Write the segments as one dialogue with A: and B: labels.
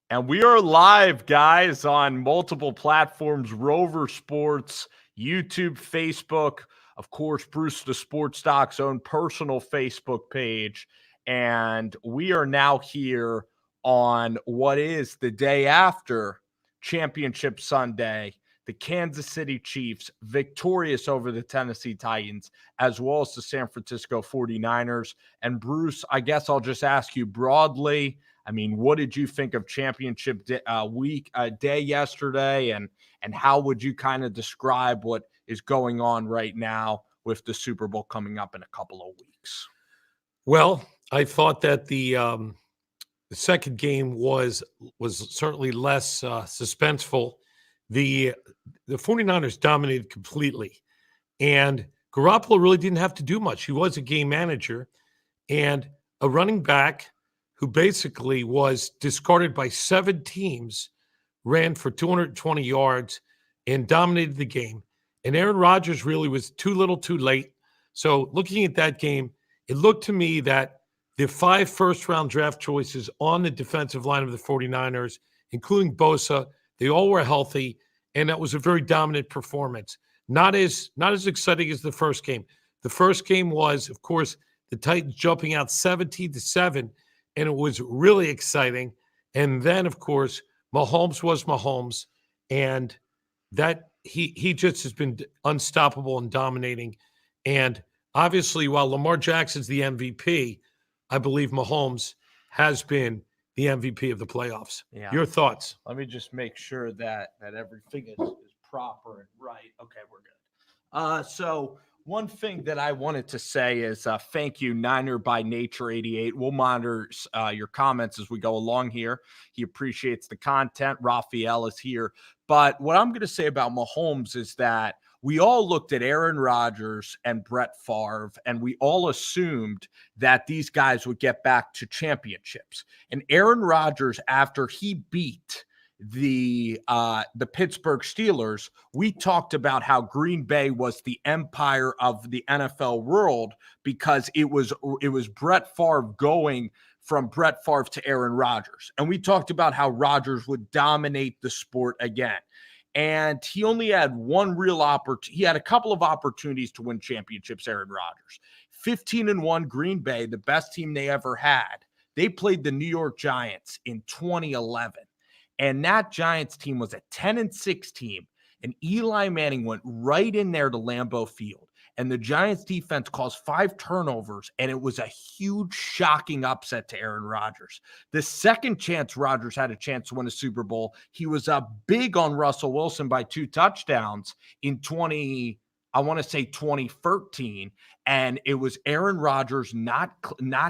A: And we are live, guys, on multiple platforms: Rover Sports, YouTube, Facebook, of course, Bruce the Sports Doc's own personal Facebook page. And we are now here on what is the day after Championship Sunday. The Kansas City Chiefs victorious over the Tennessee Titans, as well as the San Francisco 49ers. And Bruce, I guess I'll just ask you broadly, I mean, what did you think of championship day yesterday, and how would you kind of describe what is going on right now with the Super Bowl coming up in a couple of weeks?
B: Well, I thought that the second game was certainly less suspenseful. The 49ers dominated completely, and Garoppolo really didn't have to do much. He was a game manager and a running back who basically was discarded by 7 teams, ran for 220 yards, and dominated the game. And Aaron Rodgers really was too little too late. So looking at that game, it looked to me that the 5 first-round draft choices on the defensive line of the 49ers, including Bosa, they all were healthy, and that was a very dominant performance. Not as exciting as the first game. The first game was, of course, the Titans jumping out 17-7, and it was really exciting. And then, of course, Mahomes was Mahomes, and that he just has been unstoppable and dominating. And obviously, while Lamar Jackson's the MVP, I believe Mahomes has been the MVP of the playoffs.
A: Yeah.
B: Your thoughts?
A: Let me just make sure that everything is proper and right. Okay, we're good. So one thing that I wanted to say is thank you, Niner by Nature 88. We'll monitor your comments as we go along here. He appreciates the content. Raphael is here. But what I'm going to say about Mahomes is that we all looked at Aaron Rodgers and Brett Favre, and we all assumed that these guys would get back to championships. And Aaron Rodgers, after he beat the Pittsburgh Steelers, we talked about how Green Bay was the empire of the NFL world because it was Brett Favre going from Brett Favre to Aaron Rodgers. And we talked about how Rodgers would dominate the sport again. And he only had one real opportunity. He had a couple of opportunities to win championships, Aaron Rodgers. 15-1 Green Bay, the best team they ever had. They played the New York Giants in 2011. And that Giants team was a 10-6 team. And Eli Manning went right in there to Lambeau Field. And the Giants defense caused 5 turnovers, and it was a huge, shocking upset to Aaron Rodgers. The second chance Rodgers had a chance to win a Super Bowl, he was up big on Russell Wilson by 2 touchdowns in 2013, and it was Aaron Rodgers not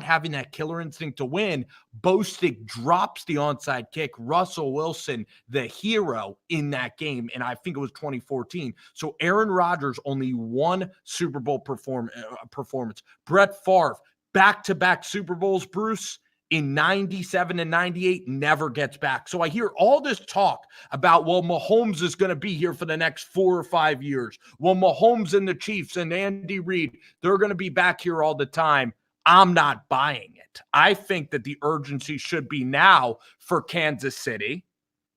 A: having that killer instinct to win. Bostic drops the onside kick. Russell Wilson, the hero in that game, and I think it was 2014. So Aaron Rodgers only one Super Bowl performance. Brett Favre, back-to-back Super Bowls, Bruce, in 97 and 98, never gets back. So I hear all this talk about, well, Mahomes is going to be here for the next 4 or 5 years. Well, Mahomes and the Chiefs and Andy Reid, they're going to be back here all the time. I'm not buying it. I think that the urgency should be now for Kansas City.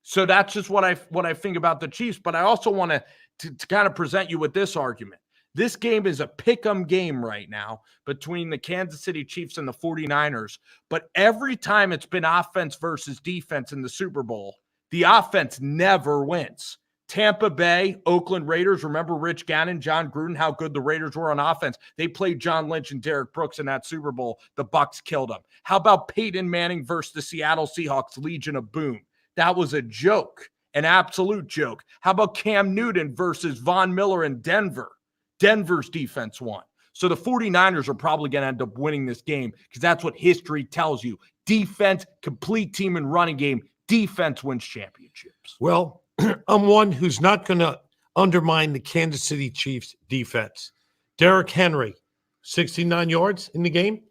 A: So that's just what I think about the Chiefs. But I also want to kind of present you with this argument. This game is a pick-em game right now between the Kansas City Chiefs and the 49ers. But every time it's been offense versus defense in the Super Bowl, the offense never wins. Tampa Bay, Oakland Raiders, remember Rich Gannon, John Gruden, how good the Raiders were on offense. They played John Lynch and Derek Brooks in that Super Bowl. The Bucs killed them. How about Peyton Manning versus the Seattle Seahawks, Legion of Boom? That was a joke, an absolute joke. How about Cam Newton versus Von Miller in Denver? Denver's defense won. So the 49ers are probably going to end up winning this game because that's what history tells you. Defense, complete team and running game, defense wins championships.
B: Well, I'm one who's not going to undermine the Kansas City Chiefs defense. Derrick Henry, 69 yards in the game,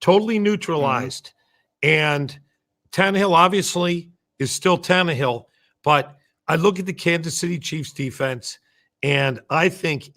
B: totally neutralized. And Tannehill obviously is still Tannehill, but I look at the Kansas City Chiefs defense, and I think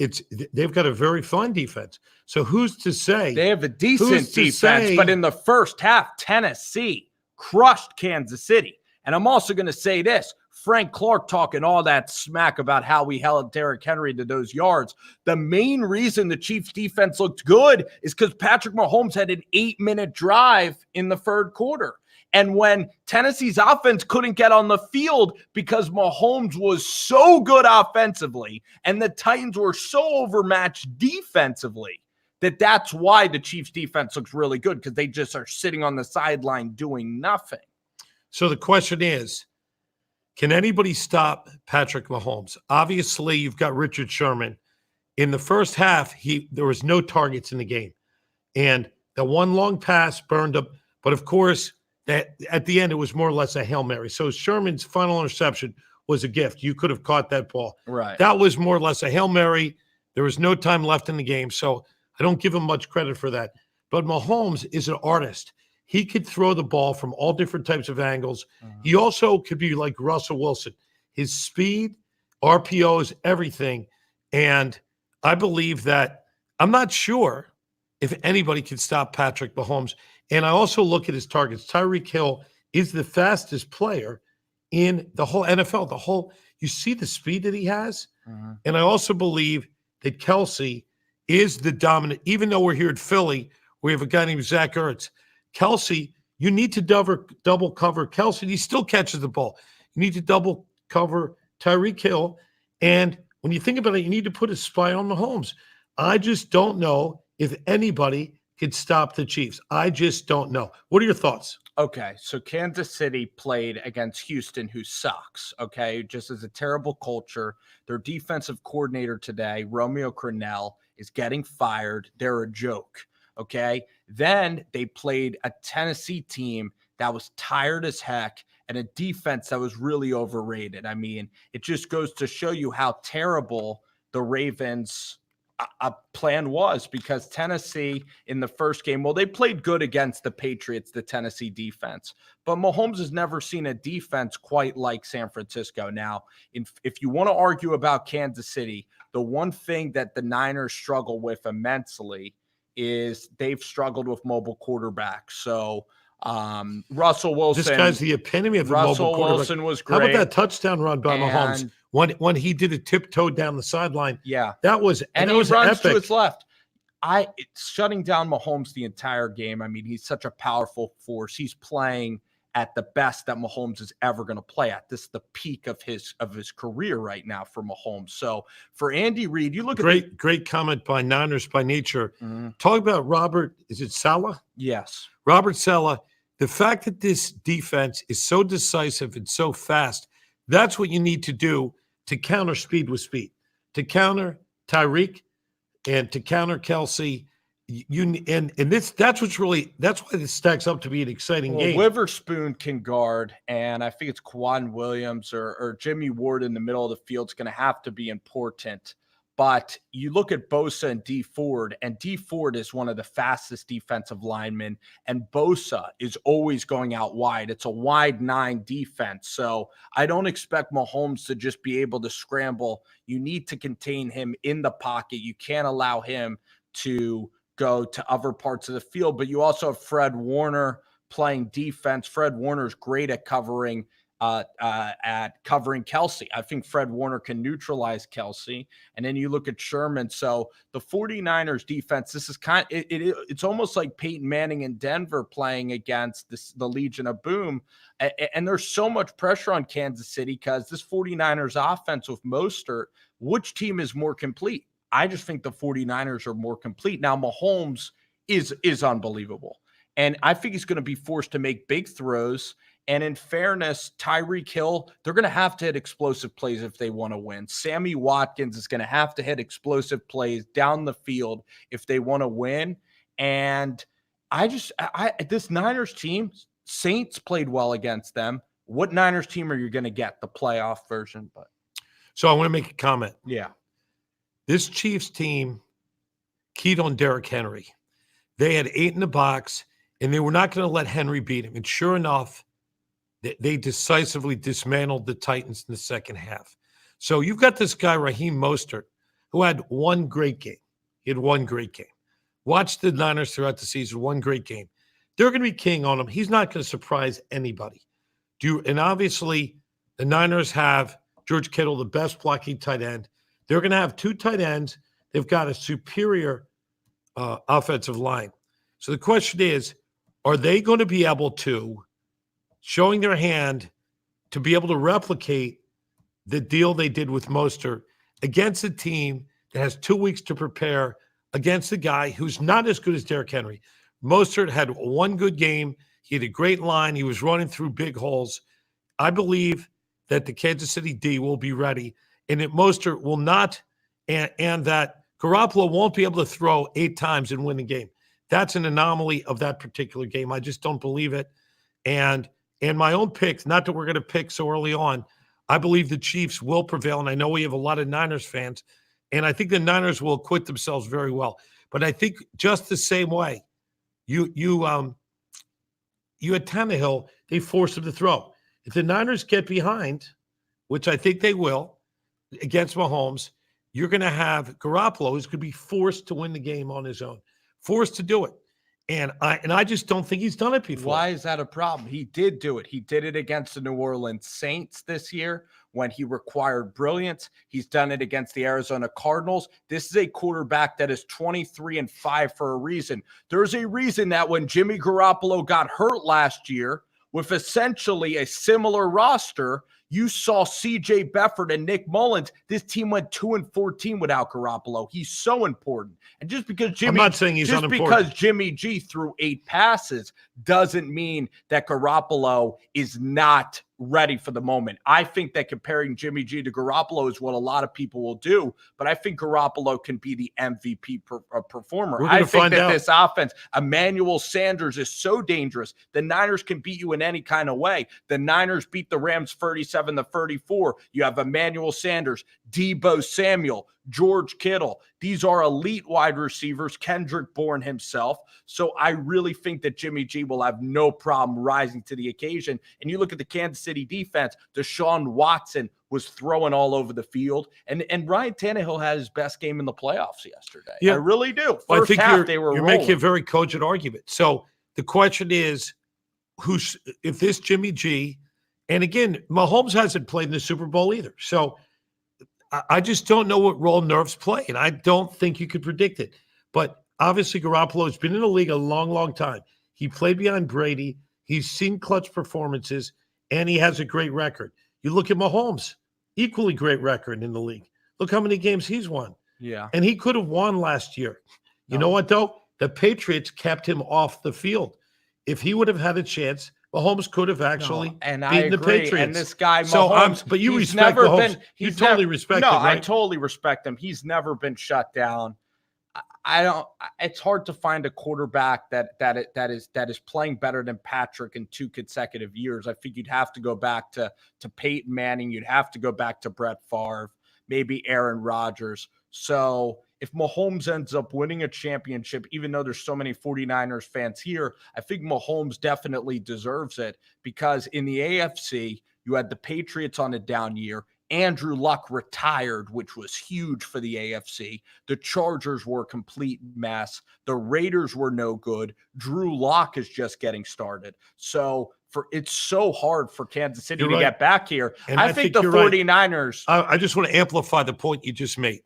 B: they've got a very fun defense. So who's to say?
A: They have a decent defense, but in the first half, Tennessee crushed Kansas City. And I'm also going to say this. Frank Clark talking all that smack about how we held Derrick Henry to those yards. The main reason the Chiefs defense looked good is because Patrick Mahomes had an 8-minute drive in the third quarter. And when Tennessee's offense couldn't get on the field because Mahomes was so good offensively and the Titans were so overmatched defensively, that's why the Chiefs defense looks really good, because they just are sitting on the sideline doing nothing.
B: So the question is, can anybody stop Patrick Mahomes? Obviously, you've got Richard Sherman. In the first half, there was no targets in the game. And the one long pass burned up. But of course, at the end, it was more or less a Hail Mary. So Sherman's final interception was a gift. You could have caught that ball.
A: Right.
B: That was more or less a Hail Mary. There was no time left in the game. So I don't give him much credit for that. But Mahomes is an artist. He could throw the ball from all different types of angles. He also could be like Russell Wilson. His speed, RPOs, everything. And I believe that I'm not sure if anybody can stop Patrick Mahomes. And I also look at his targets. Tyreek Hill is the fastest player in the whole NFL. You see the speed that he has. And I also believe that Kelsey is the dominant, even though we're here at Philly, we have a guy named Zach Ertz. Kelsey, you need to double cover Kelsey. He still catches the ball. You need to double cover Tyreek Hill. And when you think about it, you need to put a spy on Mahomes. I just don't know if anybody could stop the Chiefs. I just don't know. What are your thoughts?
A: Okay, so Kansas City played against Houston, who sucks, okay? Just as a terrible culture. Their defensive coordinator today, Romeo Crennel, is getting fired. They're a joke. Okay. Then they played a Tennessee team that was tired as heck and a defense that was really overrated. I mean, it just goes to show you how terrible the Ravens' plan was, because Tennessee in the first game, well, they played good against the Patriots, the Tennessee defense, but Mahomes has never seen a defense quite like San Francisco. Now, if you want to argue about Kansas City, the one thing that the Niners struggle with immensely is they've struggled with mobile quarterbacks. So Russell Wilson.
B: This guy's the epitome of a mobile quarterback.
A: Russell Wilson was great.
B: How about that touchdown run by Mahomes? When he did a tiptoe down the sideline.
A: Yeah.
B: That was
A: and
B: that
A: he
B: was
A: runs
B: epic.
A: to his left. It's shutting down Mahomes the entire game. I mean, he's such a powerful force. He's playing at the best that Mahomes is ever going to play at. This is the peak of his career right now for Mahomes. So for Andy Reid, you look
B: at great comment by Niners by Nature. Talk about Robert, is it Saleh?
A: Yes.
B: Robert Saleh. The fact that this defense is so decisive and so fast, that's what you need to do to counter speed with speed, to counter Tyreek and to counter Kelsey. That's why this stacks up to be an exciting game.
A: Witherspoon can guard, and I think it's Quan Williams or Jimmy Ward in the middle of the field is going to have to be important. But you look at Bosa and D Ford, and D Ford is one of the fastest defensive linemen, and Bosa is always going out wide. It's a wide 9 defense. So I don't expect Mahomes to just be able to scramble. You need to contain him in the pocket. You can't allow him to go to other parts of the field, but you also have Fred Warner playing defense. Fred Warner is great at covering Kelsey. I think Fred Warner can neutralize Kelsey. And then you look at Sherman. So the 49ers defense, this is it's almost like Peyton Manning in Denver playing against the Legion of Boom. And there's so much pressure on Kansas City because this 49ers offense with Mostert, which team is more complete? I just think the 49ers are more complete. Now, Mahomes is unbelievable. And I think he's going to be forced to make big throws. And in fairness, Tyreek Hill, they're going to have to hit explosive plays if they want to win. Sammy Watkins is going to have to hit explosive plays down the field if they want to win. And this Niners team, Saints played well against them. What Niners team are you going to get? The playoff version. But
B: so I want to make a comment.
A: Yeah.
B: This Chiefs team keyed on Derrick Henry. They had 8 in the box, and they were not going to let Henry beat him. And sure enough, they decisively dismantled the Titans in the second half. So you've got this guy, Raheem Mostert, who had one great game. He had one great game. Watch the Niners throughout the season, one great game. They're going to be king on him. He's not going to surprise anybody. And obviously the Niners have George Kittle, the best blocking tight end. They're going to have 2 tight ends. They've got a superior offensive line. So the question is, are they going to be able to, showing their hand, to be able to replicate the deal they did with Mostert against a team that has 2 weeks to prepare against a guy who's not as good as Derrick Henry? Mostert had one good game. He had a great line. He was running through big holes. I believe that the Kansas City D will be ready, and that Mostert will not, and that Garoppolo won't be able to throw 8 times and win the game. That's an anomaly of that particular game. I just don't believe it. And my own picks, not that we're going to pick so early on, I believe the Chiefs will prevail, and I know we have a lot of Niners fans, and I think the Niners will acquit themselves very well. But I think just the same way, you had Tannehill, they forced him to throw. If the Niners get behind, which I think they will, against Mahomes, you're going to have Garoppolo who's going to be forced to win the game on his own, forced to do it. And I just don't think he's done it before.
A: Why is that a problem? He did do it. He did it against the New Orleans Saints this year when he required brilliance. He's done it against the Arizona Cardinals. This is a quarterback that is 23-5 for a reason. There's a reason that when Jimmy Garoppolo got hurt last year with essentially a similar roster, you saw C.J. Beathard and Nick Mullins. This team went 2-14 without Garoppolo. He's so important. And just because Jimmy,
B: I'm not saying he's
A: because Jimmy G threw 8 passes doesn't mean that Garoppolo is not ready for the moment. I think that comparing Jimmy G to Garoppolo is what a lot of people will do, but I think Garoppolo can be the MVP performer. I think that this offense, Emmanuel Sanders is so dangerous. The Niners can beat you in any kind of way. The Niners beat the Rams 37-34. You have Emmanuel Sanders, Deebo Samuel, George Kittle. These are elite wide receivers, Kendrick Bourne himself. So I really think that Jimmy G will have no problem rising to the occasion. And you look at the Kansas City defense, Deshaun Watson was throwing all over the field. And Ryan Tannehill had his best game in the playoffs yesterday. Yeah. I really do.
B: First half, they were rolling. You're making a very cogent argument. So the question is, if this Jimmy G, and again, Mahomes hasn't played in the Super Bowl either. So I just don't know what role nerves play, and I don't think you could predict it. But obviously, Garoppolo has been in the league a long, long time. He played behind Brady. He's seen clutch performances, and he has a great record. You look at Mahomes, equally great record in the league. Look how many games he's won.
A: Yeah.
B: And he could have won last year. You know what, though? The Patriots kept him off the field. If he would have had a chance, Mahomes could have actually beaten the Patriots.
A: And this guy, Mahomes,
B: but you respect Mahomes. You totally respect him, right?
A: I totally respect him. He's never been shut down. It's hard to find a quarterback that is playing better than Patrick in 2 consecutive years. I think you'd have to go back to Peyton Manning. You'd have to go back to Brett Favre, maybe Aaron Rodgers. So if Mahomes ends up winning a championship, even though there's so many 49ers fans here, I think Mahomes definitely deserves it, because in the AFC, you had the Patriots on a down year. Andrew Luck retired, which was huge for the AFC. The Chargers were a complete mess. The Raiders were no good. Drew Lock is just getting started. So it's so hard for Kansas City to get back here. And I think the 49ers.
B: Right. I just want to amplify the point you just made.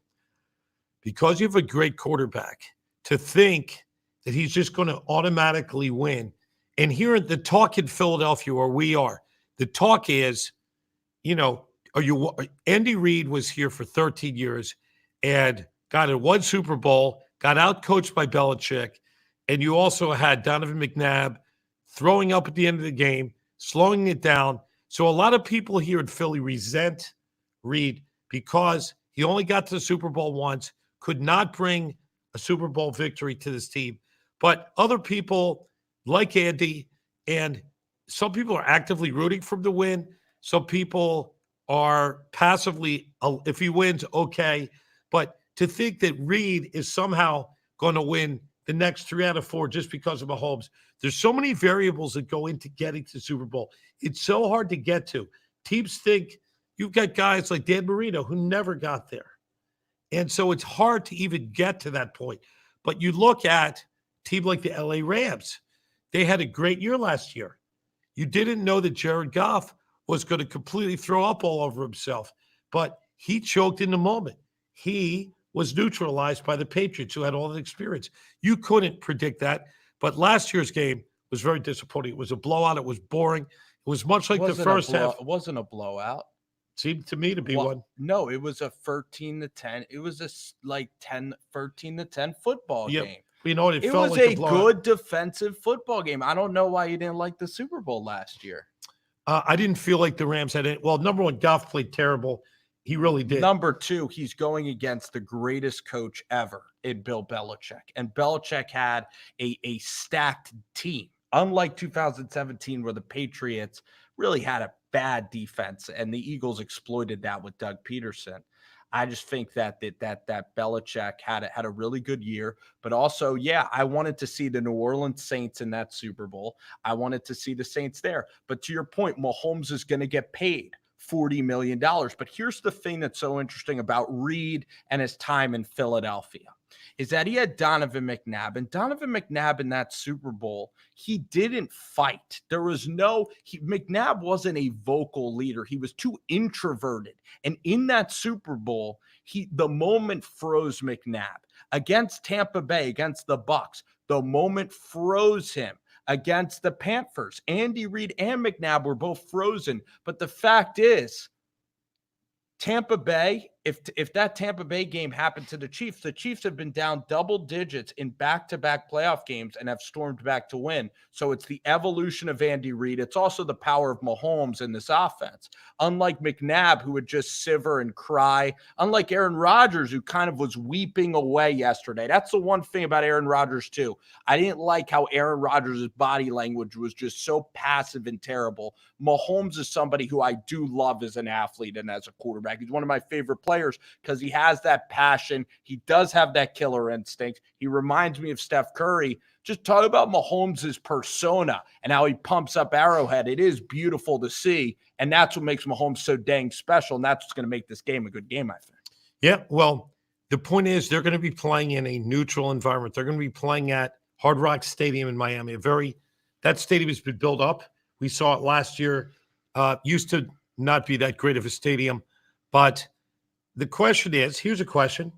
B: Because you have a great quarterback, to think that he's just going to automatically win. And here at the talk in Philadelphia, where we are, the talk is, Andy Reid was here for 13 years and got in 1 Super Bowl, got out-coached by Belichick, and you also had Donovan McNabb throwing up at the end of the game, slowing it down. So a lot of people here in Philly resent Reid because he only got to the Super Bowl once, could not bring a Super Bowl victory to this team. But other people like Andy, and some people are actively rooting for him to win. Some people are passively, if he wins, okay. But to think that Reid is somehow going to win the next 3 out of 4 just because of Mahomes, there's so many variables that go into getting to the Super Bowl. It's so hard to get to. Teams think you've got guys like Dan Marino who never got there. And so it's hard to even get to that point. But you look at a team like the LA Rams. They had a great year last year. You didn't know that Jared Goff was going to completely throw up all over himself, but he choked in the moment. He was neutralized by the Patriots, who had all the experience. You couldn't predict that, but last year's game was very disappointing. It was a blowout. It was boring. It was much like the first half.
A: It wasn't a blowout.
B: Seemed to me to be one.
A: No, it was a 13-10. It was a 13-10 football game.
B: You know what?
A: It was a good defensive football game. I don't know why you didn't like the Super Bowl last year.
B: I didn't feel like the Rams had it. Well, number one, Goff played terrible. He really did.
A: Number two, he's going against the greatest coach ever in Bill Belichick. And Belichick had a stacked team. Unlike 2017, where the Patriots really had a bad defense and the Eagles exploited that with Doug Peterson. I just think that Belichick had a really good year, but also, yeah, I wanted to see the New Orleans Saints in that Super Bowl. I wanted to see the Saints there. But to your point, Mahomes is going to get paid $40 million. But here's the thing that's so interesting about Reed and his time in Philadelphia is that he had Donovan McNabb. And Donovan McNabb in that Super Bowl, he didn't fight. There was McNabb wasn't a vocal leader. He was too introverted. And in that Super Bowl, the moment froze McNabb. Against Tampa Bay, against the Bucs, the moment froze him. Against the Panthers, Andy Reid and McNabb were both frozen. But the fact is, Tampa Bay, if that Tampa Bay game happened to the Chiefs have been down double digits in back-to-back playoff games and have stormed back to win. So it's the evolution of Andy Reid. It's also the power of Mahomes in this offense. Unlike McNabb, who would just shiver and cry. Unlike Aaron Rodgers, who kind of was weeping away yesterday. That's the one thing about Aaron Rodgers, too. I didn't like how Aaron Rodgers' body language was just so passive and terrible. Mahomes is somebody who I do love as an athlete and as a quarterback. He's one of my favorite players because he has that passion. He does have that killer instinct. He reminds me of Steph Curry. Just talk about Mahomes' persona and how he pumps up Arrowhead. It is beautiful to see, and that's what makes Mahomes so dang special, and that's what's going to make this game a good game, I think.
B: Yeah, well, the point is they're going to be playing in a neutral environment. They're going to be playing at Hard Rock Stadium in Miami. That stadium has been built up. We saw it last year. Used to not be that great of a stadium, but the question is, here's a question.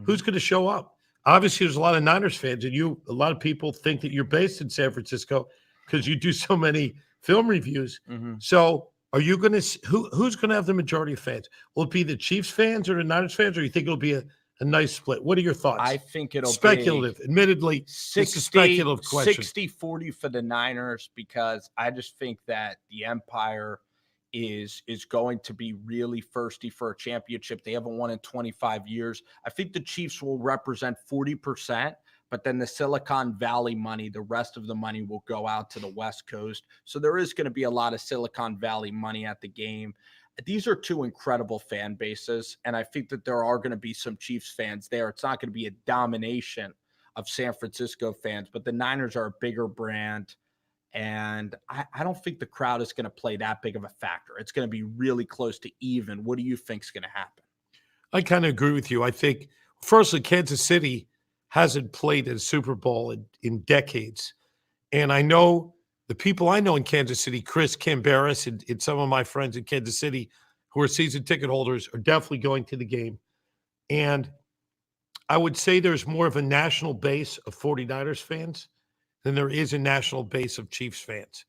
B: Who's going to show up? Obviously, there's a lot of Niners fans, and a lot of people think that you're based in San Francisco because you do so many film reviews. So are you going to who's going to have the majority of fans? Will it be the Chiefs fans or the Niners fans, or you think it'll be a nice split? What are your thoughts?
A: I think it'll
B: speculative.
A: Be
B: admittedly, 60, it's a speculative question.
A: 60-40 for the Niners, because I just think that the Empire is going to be really thirsty for a championship. They haven't won in 25 years. I think the Chiefs will represent 40%, but then the Silicon Valley money, the rest of the money will go out to the West Coast. So there is going to be a lot of Silicon Valley money at the game. These are two incredible fan bases, and I think that there are going to be some Chiefs fans there. It's not going to be a domination of San Francisco fans, but the Niners are a bigger brand. And I don't think the crowd is going to play that big of a factor. It's going to be really close to even. What do you think is going to happen?
B: I kind of agree with you. I think, firstly, Kansas City hasn't played in a Super Bowl in decades. And I know the people I know in Kansas City, Chris Cambaris and some of my friends in Kansas City who are season ticket holders, are definitely going to the game. And I would say there's more of a national base of 49ers fans than there is a national base of Chiefs fans.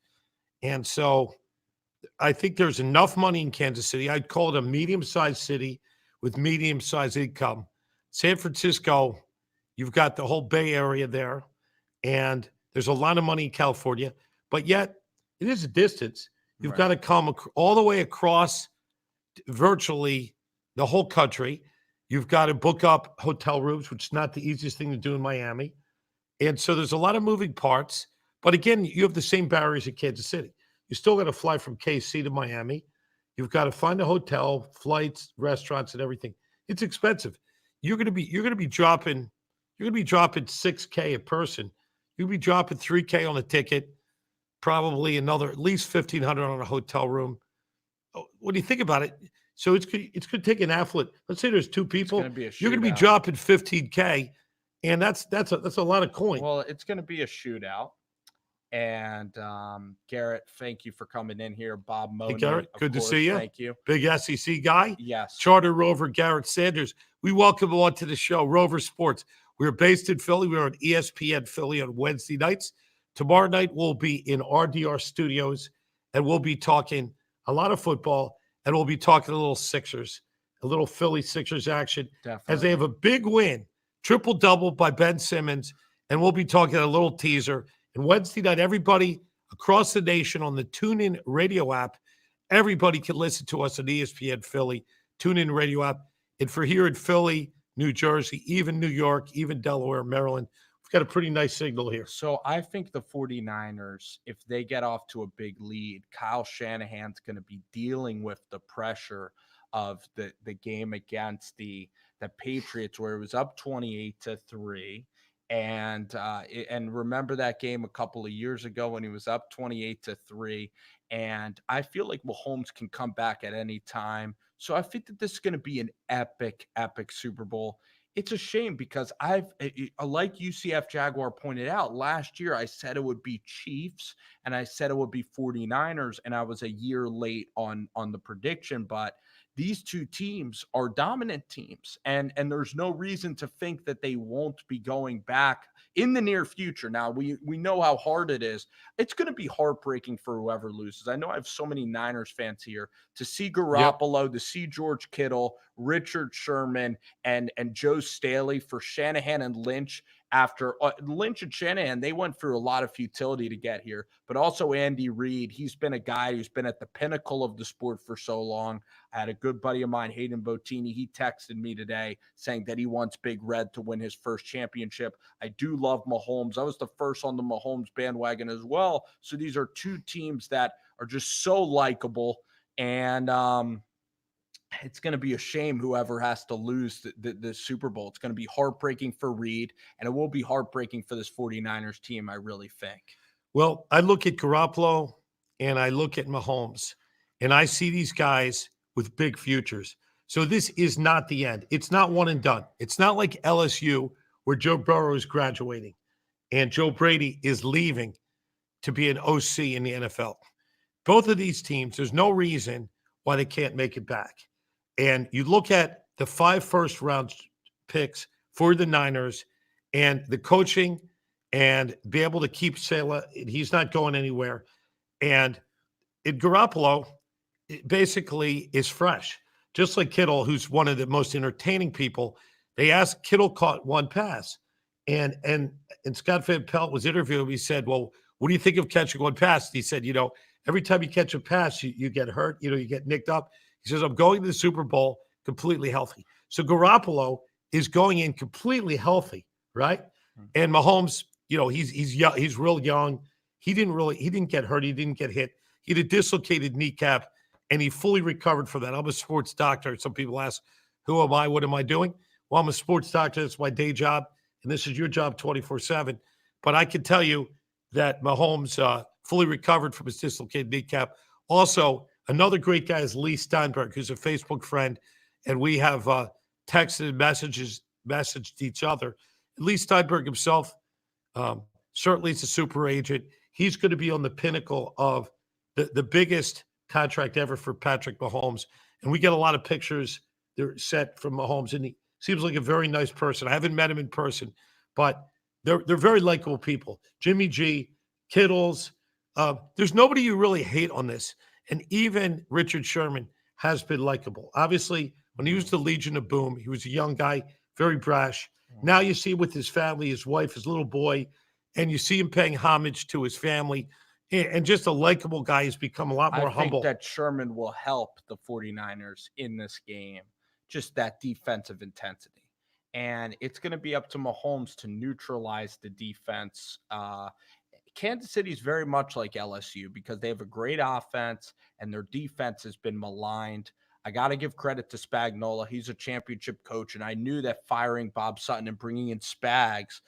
B: And so I think there's enough money in Kansas City. I'd call it a medium-sized city with medium-sized income. San Francisco, you've got the whole Bay Area there, and there's a lot of money in California, but yet it is a distance. You've got to come all the way across virtually the whole country. You've got to book up hotel rooms, which is not the easiest thing to do in Miami. And so there's a lot of moving parts. But again, you have the same barriers in Kansas City. You still got to fly from KC to Miami. You've got to find a hotel, flights, restaurants, and everything. It's expensive. You're going to be dropping $6K a person. You'll be dropping $3K on a ticket, probably another at least $1,500 on a hotel room. When you think about it, so it's going to take an athlete. Let's say there's two people. You're going to be dropping $15K. And that's a lot of coin.
A: Well, it's going to be a shootout. And Garrett, thank you for coming in here. Bob
B: Hey,
A: Money,
B: Garrett,
A: of
B: good to see
A: course,
B: you.
A: thank you.
B: Big SEC guy.
A: Yes,
B: Charter Rover Garrett Sanders. We welcome you on to the show, Rover Sports. We're based in Philly. We're on ESPN Philly on Wednesday nights. Tomorrow night, we'll be in RDR Studios, and we'll be talking a lot of football, and we'll be talking a little Sixers, a little Philly Sixers action, as they have
A: definitely.
B: a big win, triple-double by Ben Simmons, and we'll be talking a little teaser. And Wednesday night, everybody across the nation on the TuneIn radio app, everybody can listen to us on ESPN Philly, TuneIn radio app. And for here in Philly, New Jersey, even New York, even Delaware, Maryland, we've got a pretty nice signal here.
A: So I think the 49ers, if they get off to a big lead, Kyle Shanahan's going to be dealing with the pressure of the game against the Patriots, where it was up 28-3. And remember that game a couple of years ago when he was up 28-3. And I feel like Mahomes can come back at any time. So I think that this is going to be an epic, epic Super Bowl. It's a shame because like UCF Jaguar pointed out last year, I said it would be Chiefs and I said it would be 49ers, and I was a year late on the prediction. But these two teams are dominant teams, and there's no reason to think that they won't be going back in the near future. Now we know how hard it is. It's going to be heartbreaking for whoever loses. I know I have so many Niners fans here to see
B: Yep.
A: Garoppolo, to see George Kittle, Richard Sherman, and Joe Staley, for Shanahan and Lynch. After Lynch and Shanahan, they went through a lot of futility to get here, but also Andy Reid. He's been a guy who's been at the pinnacle of the sport for so long. I had a good buddy of mine, Hayden Bottini. He texted me today saying that he wants Big Red to win his first championship. I do love Mahomes. I was the first on the Mahomes bandwagon as well. So these are two teams that are just so likable. And it's going to be a shame whoever has to lose the Super Bowl. It's going to be heartbreaking for Reed, and it will be heartbreaking for this 49ers team, I really think.
B: Well, I look at Garoppolo and I look at Mahomes, and I see these guys with big futures. So this is not the end. It's not one and done. It's not like LSU where Joe Burrow is graduating and Joe Brady is leaving to be an OC in the NFL. Both of these teams, there's no reason why they can't make it back. And you look at the 5 first-round picks for the Niners and the coaching and be able to keep Salah. He's not going anywhere. And Garoppolo basically is fresh, just like Kittle, who's one of the most entertaining people. They asked Kittle caught one pass, and Scott Van Pelt was interviewing him. He said, "Well, what do you think of catching one pass?" He said, every time you catch a pass, you get hurt. You get nicked up. He says, "I'm going to the Super Bowl completely healthy." So Garoppolo is going in completely healthy, right? And Mahomes, he's young, he's real young. He didn't get hurt. He didn't get hit. He had a dislocated kneecap, and he fully recovered from that. I'm a sports doctor. Some people ask, "Who am I? What am I doing?" Well, I'm a sports doctor. It's my day job, and this is your job 24/7. But I can tell you that Mahomes fully recovered from his dislocated kneecap. Also, another great guy is Lee Steinberg, who's a Facebook friend, and we have texted and messaged each other. Lee Steinberg himself, certainly is a super agent. He's going to be on the pinnacle of the biggest contract ever for Patrick Mahomes. And we get a lot of pictures they're set from Mahomes, and he seems like a very nice person. I haven't met him in person, but they're very likable people. Jimmy G, Kittles. There's nobody you really hate on this. And even Richard Sherman has been likable. Obviously, when he was the Legion of Boom, he was a young guy, very brash. Now you see with his family, his wife, his little boy, and you see him paying homage to his family. And just a likable guy who's become a lot more humble.
A: I think that Sherman will help the 49ers in this game, just that defensive intensity. And it's going to be up to Mahomes to neutralize the defense. Kansas City is very much like LSU because they have a great offense and their defense has been maligned. I got to give credit to Spagnuolo. He's a championship coach, and I knew that firing Bob Sutton and bringing in Spags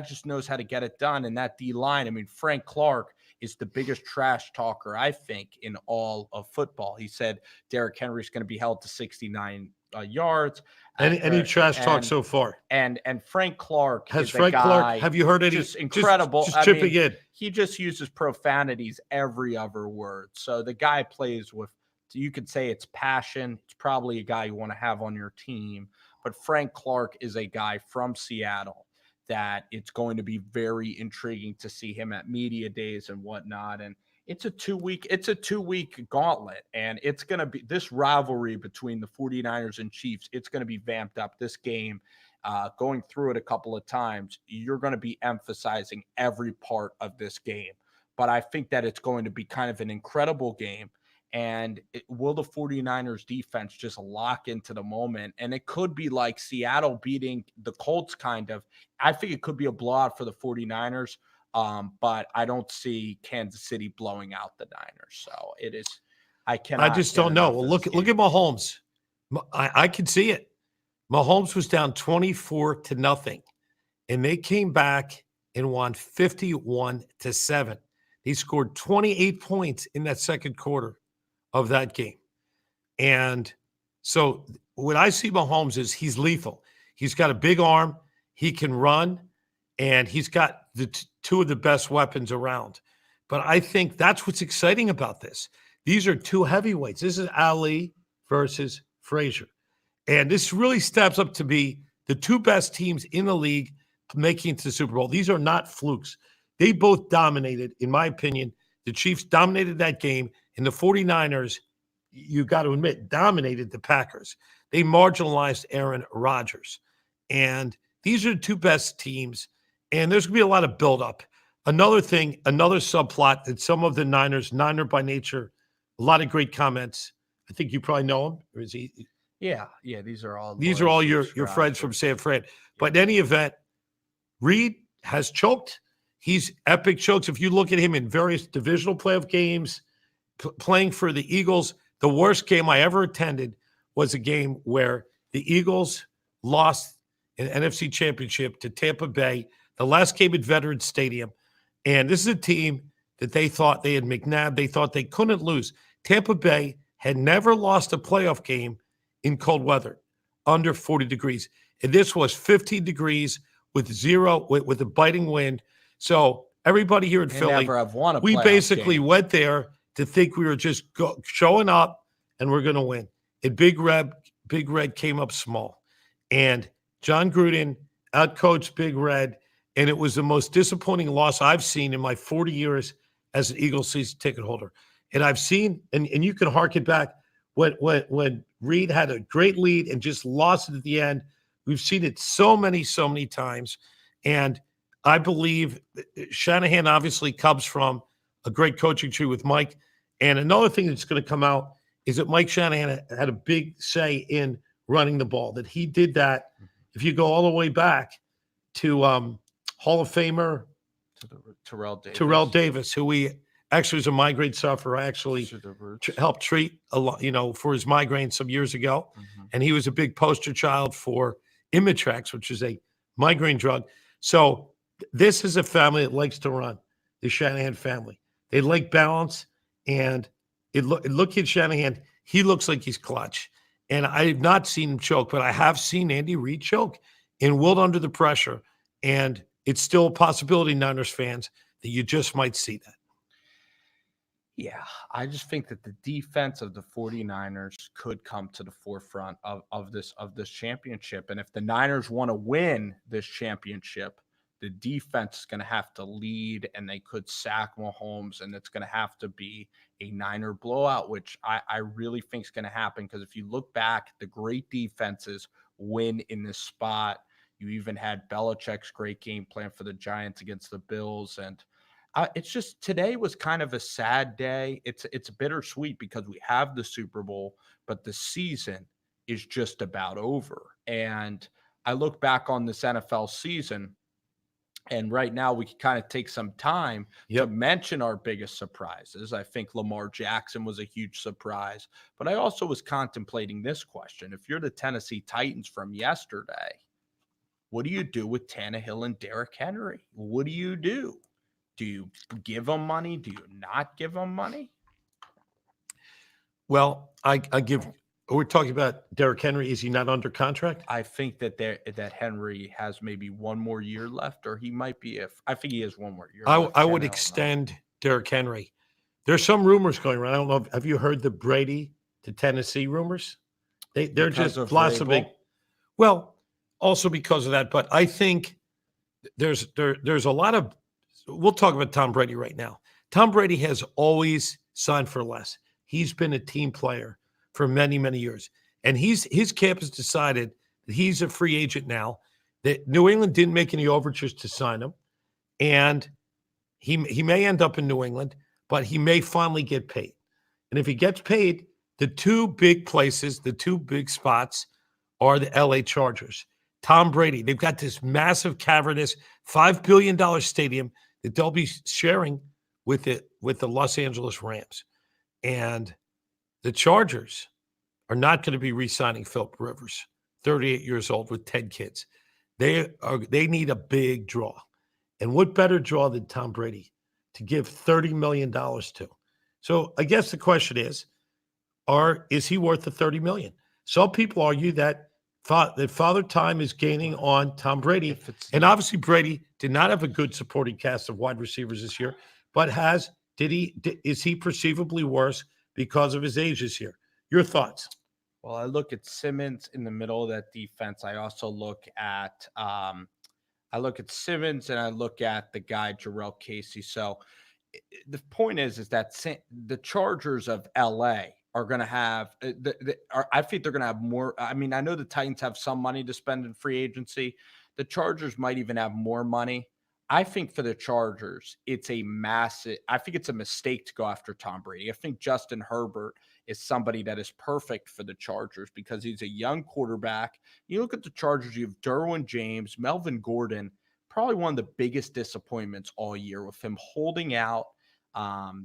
A: just knows how to get it done. And that D line, I mean, Frank Clark is the biggest trash talker, I think, in all of football. He said Derrick Henry's going to be held to 69 yards.
B: Any trash talk so far?
A: And Frank Clark
B: Has
A: is a
B: Frank Clark?
A: guy
B: Have you heard any?
A: just incredible.
B: Just
A: I
B: chipping
A: mean,
B: in.
A: he just uses profanities every other word. So the guy plays with, you could say it's passion. It's probably a guy you want to have on your team. But Frank Clark is a guy from Seattle that it's going to be very intriguing to see him at media days and whatnot. And it's a two week gauntlet, and it's going to be this rivalry between the 49ers and Chiefs. It's going to be vamped up. This game, going through it a couple of times, you're going to be emphasizing every part of this game. But I think that it's going to be kind of an incredible game. And will the 49ers defense just lock into the moment? And it could be like Seattle beating the Colts, kind of. I think it could be a blowout for the 49ers. But I don't see Kansas City blowing out the Niners. So it is, I
B: I
A: cannot
B: just
A: get
B: don't know.
A: enough
B: Well,
A: of this
B: look
A: game.
B: at Mahomes. I can see it. Mahomes was down 24-0, and they came back and won 51-7. He scored 28 points in that second quarter of that game. And so what I see Mahomes is he's lethal. He's got a big arm, he can run, and he's got the two of the best weapons around. But I think that's what's exciting about this. These are two heavyweights. This is Ali versus Frazier. And this really steps up to be the two best teams in the league making it to the Super Bowl. These are not flukes. They both dominated, in my opinion. The Chiefs dominated that game, and the 49ers, you got to admit, dominated the Packers. They marginalized Aaron Rodgers. And these are the two best teams, and there's going to be a lot of buildup. Another thing, another subplot that some of the Niner by nature, a lot of great comments. I think you probably know him. Or is he?
A: Yeah. These are all
B: Your friends from San Fran. But in any event, Reed has choked. He's epic chokes. If you look at him in various divisional playoff games, playing for the Eagles, the worst game I ever attended was a game where the Eagles lost an NFC championship to Tampa Bay, the last game at Veterans Stadium. And this is a team that they thought they had McNabb. They thought they couldn't lose. Tampa Bay had never lost a playoff game in cold weather, under 40 degrees. And this was 15 degrees with a biting wind. So everybody here in Philly,
A: never have won a
B: we
A: playoff
B: basically
A: game.
B: went there to think we were just showing up and we're going to win. And Big Red came up small. And John Gruden outcoached Big Red, and it was the most disappointing loss I've seen in my 40 years as an Eagles season ticket holder. And I've seen, and you can harken back, when Reed had a great lead and just lost it at the end. We've seen it so many times. And I believe Shanahan obviously comes from a great coaching tree with Mike. And another thing that's going to come out is that Mike Shanahan had a big say in running the ball, that he did that. If you go all the way back to Hall of Famer Terrell Davis, who he actually was a migraine sufferer. I actually helped treat a lot, for his migraine some years ago.
A: Mm-hmm.
B: And he was a big poster child for Imitrex, which is a migraine drug. So this is a family that likes to run, the Shanahan family. They like balance, and look at Shanahan. He looks like he's clutch. And I have not seen him choke, but I have seen Andy Reid choke and wilt under the pressure. And it's still a possibility, Niners fans, that you just might see that.
A: Yeah, I just think that the defense of the 49ers could come to the forefront of this championship. And if the Niners want to win this championship, the defense is going to have to lead, and they could sack Mahomes, and it's going to have to be a Niner blowout, which I really think is going to happen. Because if you look back, the great defenses win in this spot. You even had Belichick's great game plan for the Giants against the Bills. And it's just, today was kind of a sad day. It's bittersweet because we have the Super Bowl, but the season is just about over. And I look back on this NFL season, and right now we can kind of take some time to mention our biggest surprises. I think Lamar Jackson was a huge surprise, but I also was contemplating this question. If you're the Tennessee Titans from yesterday, what do you do with Tannehill and Derrick Henry? What do you do? Do you give them money? Do you not give them money?
B: Well, I give We're talking about Derrick Henry. Is he not under contract?
A: I think that Henry has maybe one more year left, or he might be. If I think he has one more year left.
B: I would
A: Ken, don't know.
B: extend Derrick Henry. There's some rumors going around. I don't know. Have you heard the Brady to Tennessee rumors? They're
A: Because
B: just
A: of
B: blossoming.
A: Vrabel?
B: Well, also because of that, but I think there's a lot of. We'll talk about Tom Brady right now. Tom Brady has always signed for less. He's been a team player for many, many years, and his camp has decided that he's a free agent now. That New England didn't make any overtures to sign him, and he may end up in New England, but he may finally get paid. And if he gets paid, the two big places, the two big spots are the LA Chargers. Tom Brady, they've got this massive, cavernous $5 billion stadium that they'll be sharing with the Los Angeles Rams. And the Chargers are not going to be re-signing Philip Rivers, 38 years old with 10 kids. They need a big draw. And what better draw than Tom Brady to give $30 million to? So I guess the question is he worth the $30 million? Some people argue that Father Time is gaining on Tom Brady. And obviously Brady did not have a good supporting cast of wide receivers this year, but is he perceivably worse because of his age this year? Your thoughts?
A: Well, I look at Simmons in the middle of that defense. I also look at Simmons, and I look at the guy Jarrell Casey. So the point is that the Chargers of LA are going to have I think they're going to have more. I mean, I know the Titans have some money to spend in free agency. The Chargers might even have more money. I think for the Chargers, I think it's a mistake to go after Tom Brady. I think Justin Herbert is somebody that is perfect for the Chargers because he's a young quarterback. You look at the Chargers, you have Derwin James, Melvin Gordon, probably one of the biggest disappointments all year with him holding out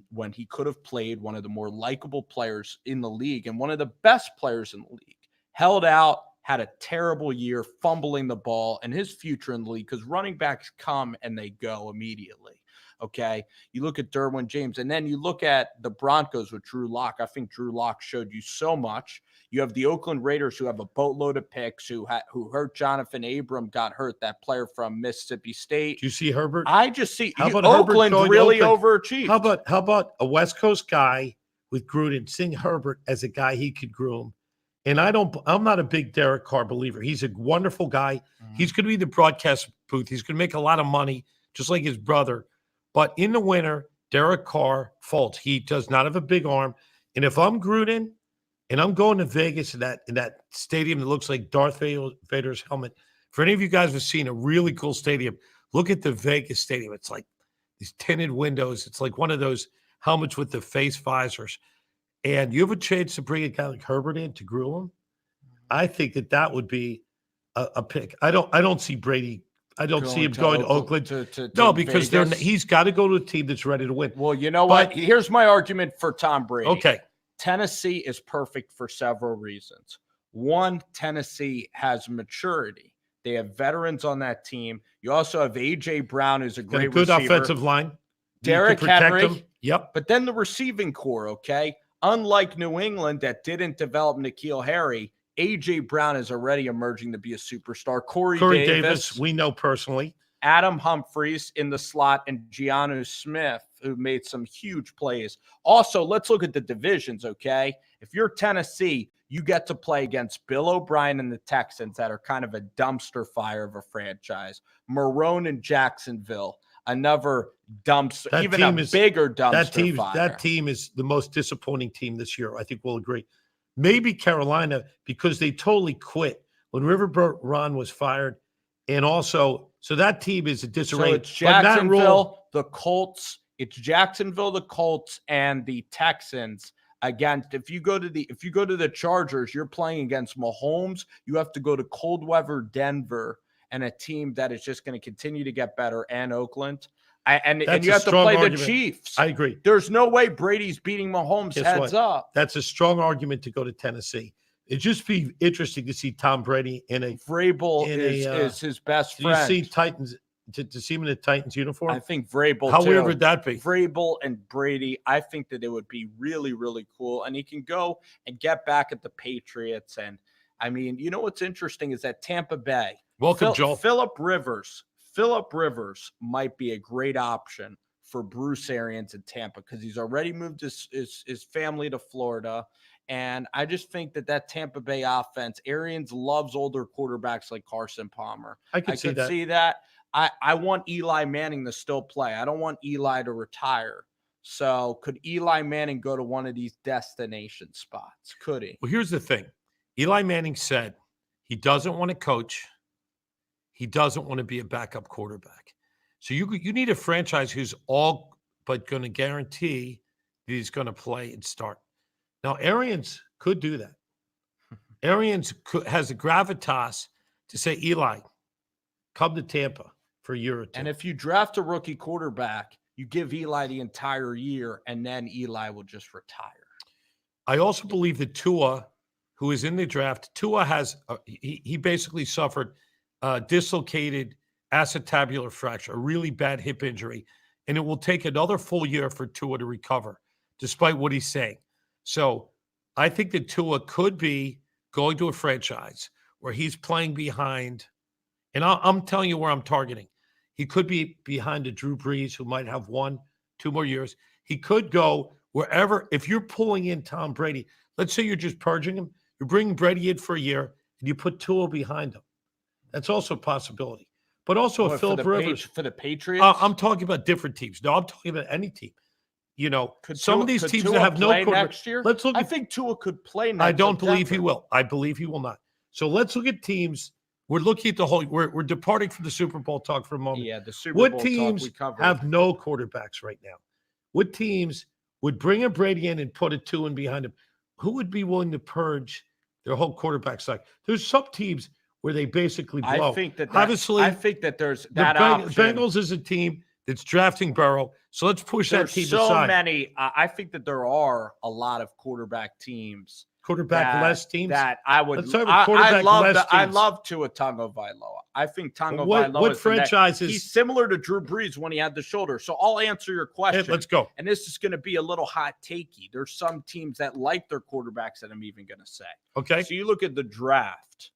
A: when he could have played, one of the more likable players in the league and one of the best players in the league. Held out, had a terrible year, fumbling the ball, and his future in the league, because running backs come and they go immediately. Okay. You look at Derwin James, and then you look at the Broncos with Drew Lock. I think Drew Lock showed you so much. You have the Oakland Raiders, who have a boatload of picks, who hurt Jonathan Abram, got hurt, that player from Mississippi State.
B: Do you see Herbert?
A: I just see
B: Oakland
A: really overachieved.
B: How about a West Coast guy with Gruden, seeing Herbert as a guy he could groom? And I'm not a big Derek Carr believer. He's a wonderful guy. Mm-hmm. He's going to be the broadcast booth. He's going to make a lot of money, just like his brother. But in the winter, Derek Carr faults. He does not have a big arm. And if I'm Gruden and I'm going to Vegas in that stadium that looks like Darth Vader's helmet, for any of you guys who've seen a really cool stadium, look at the Vegas stadium. It's like these tinted windows. It's like one of those helmets with the face visors. And you have a chance to bring a guy like Herbert in to groom him. I think that would be a pick. I don't see Brady. I don't see him going to Oakland. No, because he's got to go to a team that's ready to win.
A: Well, you know what? Here's my argument for Tom Brady.
B: Okay.
A: Tennessee is perfect for several reasons. One, Tennessee has maturity. They have veterans on that team. You also have A.J. Brown, who's a great
B: good
A: receiver.
B: Offensive line.
A: Derrick Henry.
B: Him. Yep.
A: But then the receiving core, okay? Unlike New England that didn't develop N'Keal Harry, A.J. Brown is already emerging to be a superstar. Corey Davis,
B: we know personally.
A: Adam Humphries in the slot, and Giannu Smith, who made some huge plays. Also, let's look at the divisions, okay? If you're Tennessee, you get to play against Bill O'Brien and the Texans that are kind of a dumpster fire of a franchise. Marrone and Jacksonville, another dumpster, bigger dumpster fire.
B: That team is the most disappointing team this year. I think we'll agree. Maybe Carolina, because they totally quit when Riverboat Ron was fired. And also, so that team is a disarray.
A: So it's Jacksonville, the Colts. It's Jacksonville, the Colts, and the Texans. Again, if you go to the Chargers, you're playing against Mahomes. You have to go to cold weather Denver and a team that is just going to continue to get better, and Oakland. And you have to play the Chiefs.
B: I agree.
A: There's no way Brady's beating Mahomes heads up.
B: That's a strong argument to go to Tennessee. It'd just be interesting to see Tom Brady in a
A: Vrabel is his best friend.
B: You see Titans. to see him in the Titans uniform?
A: I think Vrabel
B: How
A: too.
B: weird would that be?
A: Vrabel and Brady, I think that it would be really, really cool. And he can go and get back at the Patriots. And I mean, you know what's interesting is that Tampa Bay.
B: Welcome, Joel.
A: Phillip Rivers might be a great option for Bruce Arians in Tampa because he's already moved his family to Florida. And I just think that Tampa Bay offense, Arians loves older quarterbacks like Carson Palmer.
B: I could
A: see that. I want Eli Manning to still play. I don't want Eli to retire. So could Eli Manning go to one of these destination spots? Could he?
B: Well, here's the thing. Eli Manning said he doesn't want to coach. He doesn't want to be a backup quarterback. So you need a franchise who's all but going to guarantee that he's going to play and start. Now, Arians could do that. Arians has the gravitas to say, Eli, come to Tampa for a year or two.
A: And if you draft a rookie quarterback, you give Eli the entire year, and then Eli will just retire.
B: I also believe that Tua, who is in the draft, Tua has he basically suffered a dislocated acetabular fracture, a really bad hip injury, and it will take another full year for Tua to recover, despite what he's saying. So I think that Tua could be going to a franchise where he's playing behind, and I'm telling you where I'm targeting. He could be behind a Drew Brees who might have 1-2 more years. He could go wherever. If you're pulling in Tom Brady, let's say you're just purging him, you're bringing Brady in for a year, and you put Tua behind him. That's also a possibility. But also a Phillip Rivers.
A: For the Patriots?
B: I'm talking about different teams. No, I'm talking about any team. You know, some of these teams that have no quarterback
A: next year.
B: Let's look.
A: I think Tua could play next.
B: I don't believe he will. I believe he will not. So let's look at teams. We're looking at the whole. We're departing from the Super Bowl talk for a moment.
A: Yeah, the Super Bowl
B: talk we covered. What teams have no quarterbacks right now? What teams would bring a Brady in and put a Tua in behind him? Who would be willing to purge their whole quarterback stack? There's some teams where they basically blow.
A: I think that there's that
B: option. Bengals is a team that's drafting Burrow. So let's push that team aside.
A: So many. I think that there are a lot of quarterback teams.
B: Less teams?
A: That I would.
B: Let's talk about quarterback-less teams.
A: I love Tua Tagovailoa. I think Tagovailoa.
B: What franchises?
A: He's similar to Drew Brees when he had the shoulder. So I'll answer your question.
B: Hey, let's go.
A: And this is going to be a little hot takey. There's some teams that like their quarterbacks that I'm even going to say.
B: Okay.
A: So you look at the draft.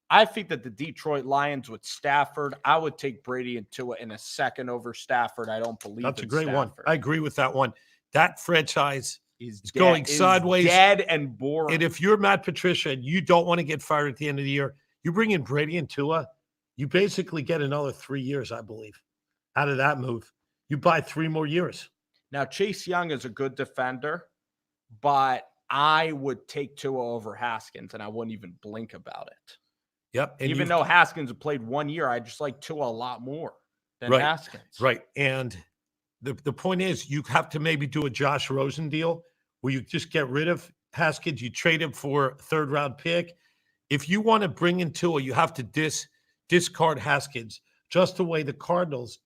A: I think that the Detroit Lions with Stafford, I would take Brady and Tua in a second over Stafford. I don't believe
B: that's
A: in
B: a great
A: Stafford.
B: one. I agree with that one. That franchise is going sideways,
A: dead and boring.
B: And if you're Matt Patricia and you don't want to get fired at the end of the year, you bring in Brady and Tua, you basically get another 3 years, I believe, out of that move. You buy 3 more years.
A: Now, Chase Young is a good defender, but I would take Tua over Haskins, and I wouldn't even blink about it.
B: Yep. And
A: even though Haskins played 1 year, I just like Tua a lot more than Haskins.
B: Right. And the point is you have to maybe do a Josh Rosen deal where you just get rid of Haskins. You trade him for a 3rd-round pick. If you want to bring in Tua, you have to discard Haskins just the way the Cardinals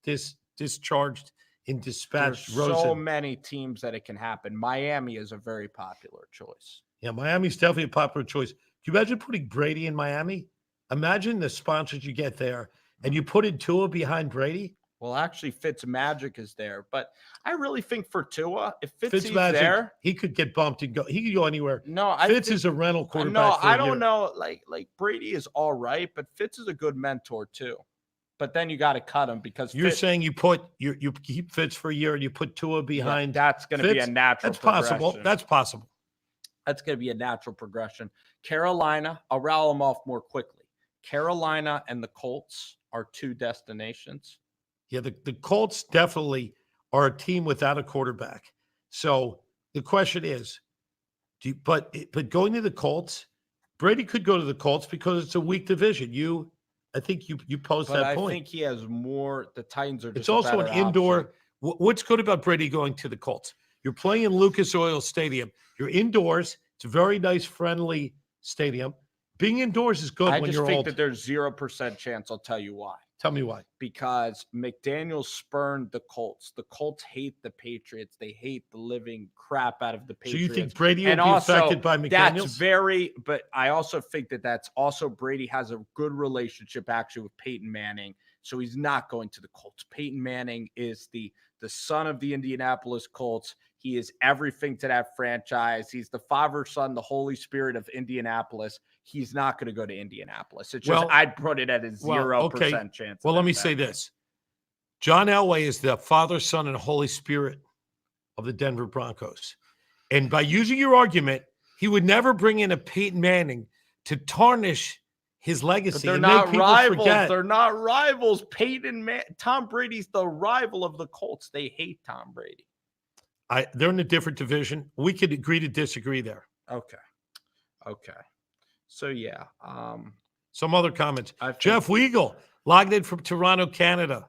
B: discharged and dispatched Rosen.
A: So many teams that it can happen. Miami is a very popular choice.
B: Yeah, Miami's definitely a popular choice. Can you imagine putting Brady in Miami? Imagine the sponsors you get there, and you put in Tua behind Brady.
A: Well, actually, Fitzmagic is there, but I really think for Tua, if Fitz's
B: there, he could get bumped and go. He could go anywhere.
A: No,
B: Fitz is a rental quarterback.
A: No, I don't know. Like Brady is all right, but Fitz is a good mentor too. But then you got to cut him because
B: you're saying you keep Fitz for a year and you put Tua behind.
A: Yeah, that's going to be a natural.
B: That's possible. That's possible.
A: That's going to be a natural progression. Carolina, I'll rattle them off more quickly. Carolina and the Colts are 2 destinations.
B: Yeah, the Colts definitely are a team without a quarterback. So the question is, but going to the Colts, Brady could go to the Colts because it's a weak division. I think you posed that point.
A: I think he has more. The Titans are just
B: it's also an indoor. What's good about Brady going to the Colts? You're playing in Lucas Oil Stadium. You're indoors. It's a very nice, friendly stadium. Being indoors is good when you're old.
A: I just think that there's 0% chance. I'll tell you why.
B: Tell me why.
A: Because McDaniels spurned the Colts. The Colts hate the Patriots. They hate the living crap out of the Patriots.
B: So you think Brady will be affected by McDaniels?
A: But I also think that's also Brady has a good relationship actually with Peyton Manning. So he's not going to the Colts. Peyton Manning is the son of the Indianapolis Colts. He is everything to that franchise. He's the Father, Son, the Holy Spirit of Indianapolis. He's not going to go to Indianapolis. It's just,
B: Well,
A: I'd put it at a 0% chance.
B: Well, let me say this. John Elway is the Father, Son, and Holy Spirit of the Denver Broncos. And by using your argument, he would never bring in a Peyton Manning to tarnish his legacy.
A: But they're not rivals. They're not rivals. Tom Brady's the rival of the Colts. They hate Tom Brady.
B: They're in a different division. We could agree to disagree there.
A: Okay. So, yeah.
B: Some other comments. Jeff Weigel, logged in from Toronto, Canada.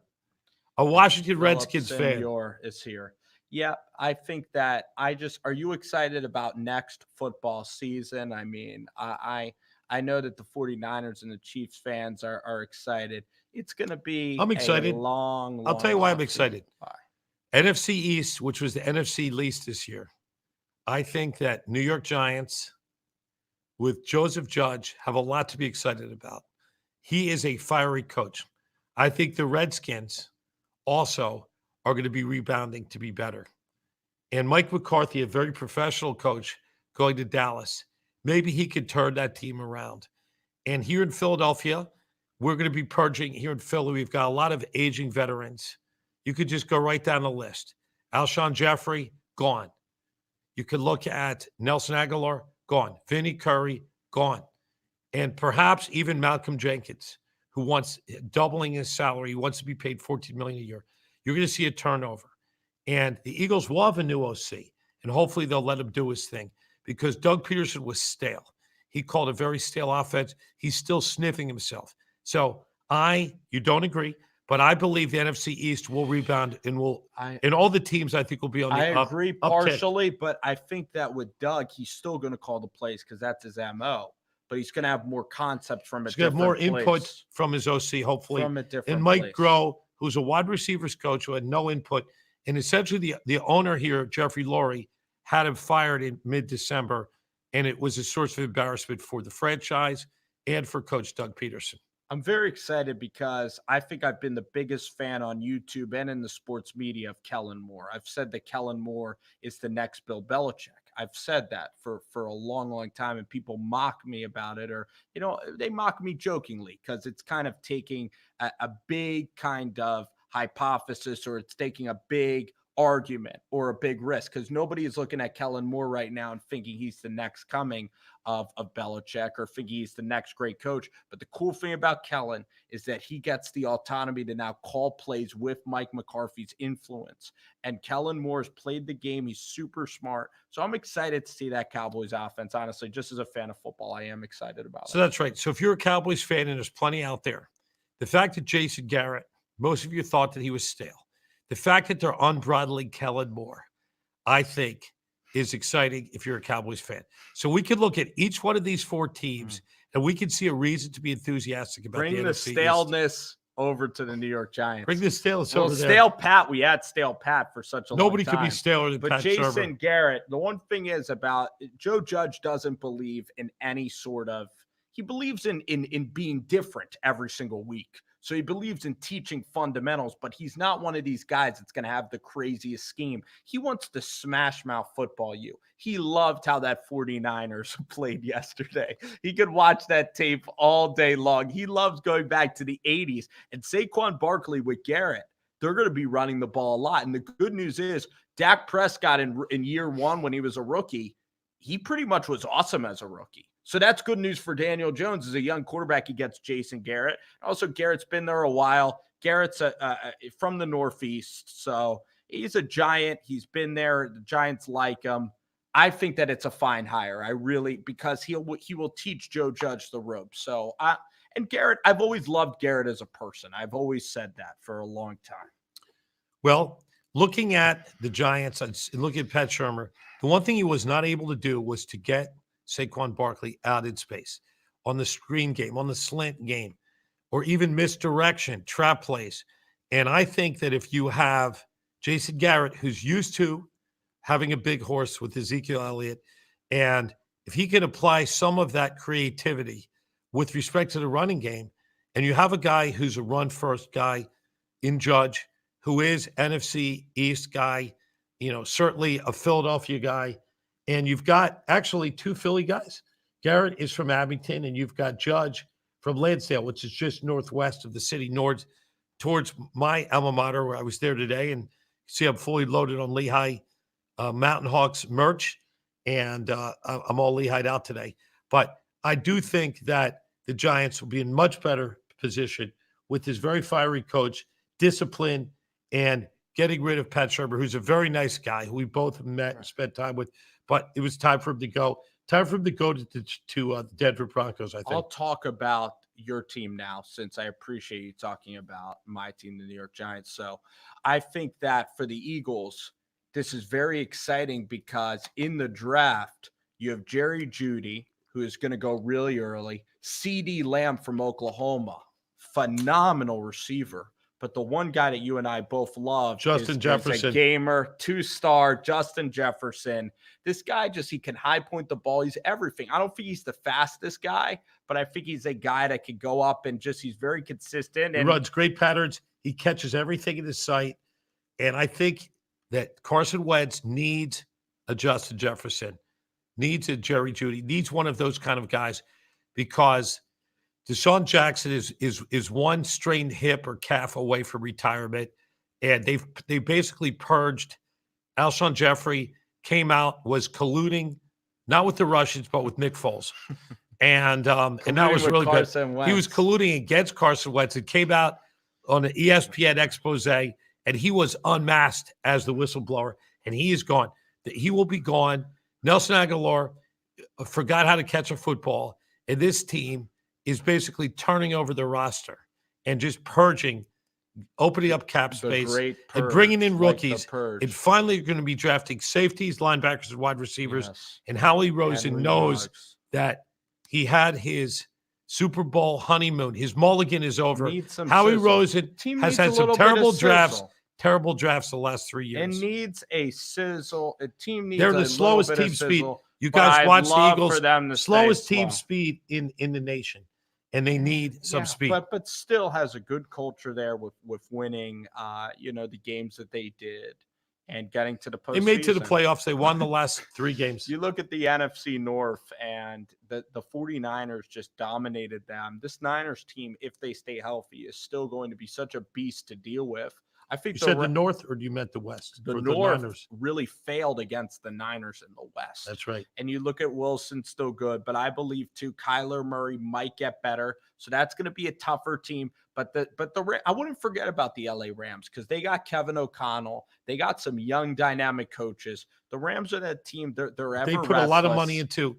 B: A Washington Redskins fan.
A: Is here. Yeah, I think that are you excited about next football season? I mean, I know that the 49ers and the Chiefs fans are excited. It's going to be
B: I'm excited.
A: long
B: I'll tell you why I'm excited.
A: Why?
B: NFC East, which was the NFC least this year. I think that New York Giants with Joseph Judge have a lot to be excited about. He is a fiery coach. I think the Redskins also are going to be rebounding to be better. And Mike McCarthy, a very professional coach, going to Dallas, maybe he could turn that team around. And here in Philadelphia, we're going to be purging. Here in Philly, we've got a lot of aging veterans. You could just go right down the list. Alshon Jeffrey, gone. You could look at Nelson Aguilar, gone. Vinny Curry, gone. And perhaps even Malcolm Jenkins, who wants doubling his salary. He wants to be paid $14 million a year. You're going to see a turnover. And the Eagles will have a new OC, and hopefully they'll let him do his thing because Doug Peterson was stale. He called a very stale offense. He's still sniffing himself. So you don't agree, but I believe the NFC East will rebound and all the teams I think will be on the
A: I agree partially,
B: uptick.
A: But I think that with Doug, he's still going to call the plays because that's his MO. But he's going to have more concepts from
B: He's going to have more input from his OC, hopefully.
A: From a different
B: and Mike
A: place.
B: Groh, who's a wide receivers coach who had no input. And essentially the owner here, Jeffrey Lurie, had him fired in mid-December, and it was a source of embarrassment for the franchise and for Coach Doug Peterson.
A: I'm very excited because I think I've been the biggest fan on YouTube and in the sports media of Kellen Moore. I've said that Kellen Moore is the next Bill Belichick. I've said that for a long, long time, and people mock me about it, or, they mock me jokingly because it's kind of taking a big kind of hypothesis, or it's taking a big argument or a big risk, because nobody is looking at Kellen Moore right now and thinking he's the next coming of Belichick or thinking he's the next great coach. But the cool thing about Kellen is that he gets the autonomy to now call plays with Mike McCarthy's influence. And Kellen Moore has played the game. He's super smart. So I'm excited to see that Cowboys offense. Honestly, just as a fan of football, I am excited about it.
B: So that's right. So if you're a Cowboys fan, and there's plenty out there, the fact that Jason Garrett, most of you thought that he was stale. The fact that they're unbridling Kellen Moore, I think, is exciting if you're a Cowboys fan. So we could look at each one of these four teams, and we can see a reason to be enthusiastic about
A: Bring the
B: NFC
A: staleness
B: East.
A: Over to the New York Giants.
B: Bring the staleness
A: over there. Stale Pat, we had stale Pat for such a
B: Nobody
A: long time.
B: could be staler than
A: but
B: Pat
A: Jason
B: Shurmur.
A: Garrett, the one thing is about Joe Judge doesn't believe in any sort of – he believes in being different every single week. So he believes in teaching fundamentals, but he's not one of these guys that's going to have the craziest scheme. He wants to smash mouth football you. He loved how that 49ers played yesterday. He could watch that tape all day long. He loves going back to the 80s. And Saquon Barkley with Garrett, they're going to be running the ball a lot. And the good news is Dak Prescott in year one when he was a rookie, he pretty much was awesome as a rookie. So that's good news for Daniel Jones. As a young quarterback, he gets Jason Garrett. Also, Garrett's been there a while. Garrett's from the Northeast, so he's a Giant. He's been there. The Giants like him. I think that it's a fine hire. Because he will teach Joe Judge the ropes. So, and Garrett, I've always loved Garrett as a person. I've always said that for a long time.
B: Well, looking at the Giants and looking at Pat Shurmur, the one thing he was not able to do was to get Saquon Barkley out in space on the screen game, on the slant game, or even misdirection, trap plays. And I think that if you have Jason Garrett, who's used to having a big horse with Ezekiel Elliott, and if he can apply some of that creativity with respect to the running game, and you have a guy who's a run-first guy in Judge, who is NFC East guy, certainly a Philadelphia guy, and you've got actually two Philly guys. Garrett is from Abington, and you've got Judge from Lansdale, which is just northwest of the city, north towards my alma mater, where I was there today. And see, I'm fully loaded on Lehigh Mountain Hawks merch, and I'm all Lehigh'd out today. But I do think that the Giants will be in much better position with this very fiery coach, discipline, and getting rid of Pat Shermer, who's a very nice guy who we both met and spent time with. But it was time for him to go. Time for him to go to the Denver Broncos, I think.
A: I'll talk about your team now, since I appreciate you talking about my team, the New York Giants. So I think that for the Eagles, this is very exciting because in the draft, you have Jerry Jeudy, who is going to go really early, CD Lamb from Oklahoma, phenomenal receiver. But the one guy that you and I both love
B: Justin Jefferson,
A: a gamer, 2-star, Justin Jefferson. This guy he can high point the ball. He's everything. I don't think he's the fastest guy, but I think he's a guy that could go up and he's very consistent.
B: He runs great patterns. He catches everything in his sight. And I think that Carson Wentz needs a Justin Jefferson, needs a Jerry Jeudy, needs one of those kind of guys, because Deshaun Jackson is one strained hip or calf away from retirement, and they basically purged. Alshon Jeffrey came out, was colluding not with the Russians but with Nick Foles, and that was really good. He was colluding against Carson Wentz. It came out on an ESPN expose, and he was unmasked as the whistleblower, and he is gone. He will be gone. Nelson Aguilar forgot how to catch a football, and this team is basically turning over the roster and just purging, opening up cap space, and bringing in rookies. And finally, you're going to be drafting safeties, linebackers, and wide receivers. Yes. And Howie Rosen knows that he had his Super Bowl honeymoon. His mulligan is over. Howie Rosen has had some terrible drafts the last 3 years.
A: It needs a sizzle. A team needs
B: They're the slowest team speed. You guys watch the Eagles, slowest team speed in the nation. And they need some speed.
A: But still has a good culture there with winning, the games that they did and getting to the postseason.
B: They made to the playoffs. They won the last 3 games.
A: You look at the NFC North, and the 49ers just dominated them. This Niners team, if they stay healthy, is still going to be such a beast to deal with. I think
B: you said the North, or you meant the West?
A: The North really failed against the Niners in the West.
B: That's right.
A: And you look at Wilson, still good, but I believe too Kyler Murray might get better. So that's going to be a tougher team. But I wouldn't forget about the LA Rams, because they got Kevin O'Connell. They got some young, dynamic coaches. The Rams are that team. They put
B: a lot of money into.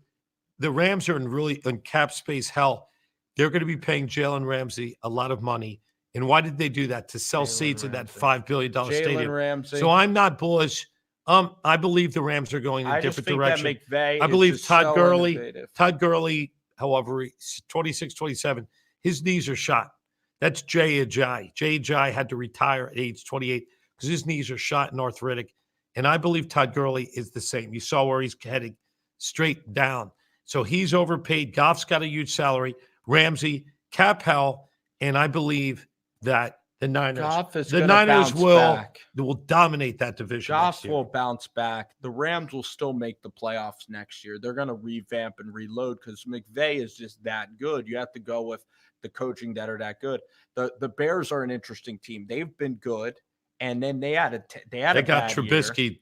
B: The Rams are in cap space hell. They're going to be paying Jalen Ramsey a lot of money. And why did they do that? To sell seats in that $5 billion stadium.
A: Ramsey.
B: So I'm not bullish. I believe the Rams are going in a different direction. I believe Todd Gurley, however, 26, 27, his knees are shot. That's Jay Ajayi. Jay Ajayi had to retire at age 28 because his knees are shot and arthritic. And I believe Todd Gurley is the same. You saw where he's heading, straight down. So he's overpaid. Goff's got a huge salary. Ramsey, cap hell, and I believe that the Niners will dominate that division.
A: Goff will bounce back. The Rams will still make the playoffs next year. They're going to revamp and reload because McVay is just that good. You have to go with the coaching that are that good. The Bears are an interesting team. They've been good, and then they got
B: Trubisky.
A: Year.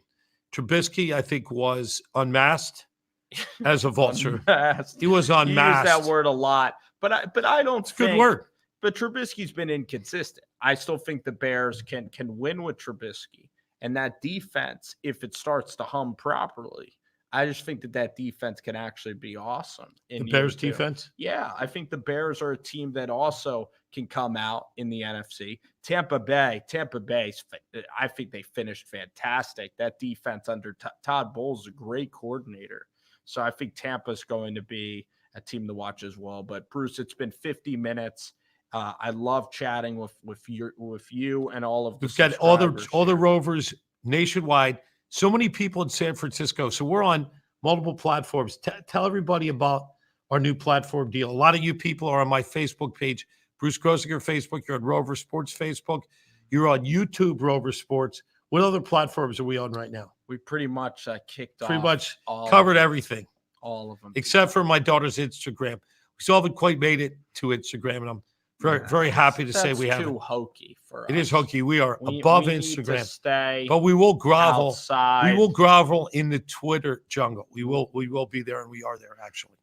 B: Trubisky, I think, was unmasked as a vulture. He was unmasked.
A: He used that word a lot, but I don't
B: think. Good word.
A: But Trubisky's been inconsistent. I still think the Bears can win with Trubisky. And that defense, if it starts to hum properly, I just think that defense can actually be awesome.
B: The Bears defense?
A: Yeah, I think the Bears are a team that also can come out in the NFC. Tampa Bay, I think they finished fantastic. That defense under Todd Bowles is a great coordinator. So I think Tampa's going to be a team to watch as well. But Bruce, it's been 50 minutes. I love chatting with you and all of the
B: We've got all the Rovers nationwide. So many people in San Francisco. So we're on multiple platforms. Tell everybody about our new platform deal. A lot of you people are on my Facebook page, Bruce Grosinger Facebook. You're on Rover Sports Facebook. You're on YouTube Rover Sports. What other platforms are we on right now?
A: We pretty much kicked
B: Pretty
A: off.
B: much
A: all
B: covered
A: of
B: everything.
A: All of them.
B: Except for my daughter's Instagram. We still haven't quite made it to Instagram, and I'm very happy to say we haven't.
A: That's too hokey for us.
B: It is hokey. We are above Instagram.
A: Need to stay
B: but we will grovel.
A: Outside.
B: We will grovel in the Twitter jungle. We will be there, and we are there, actually.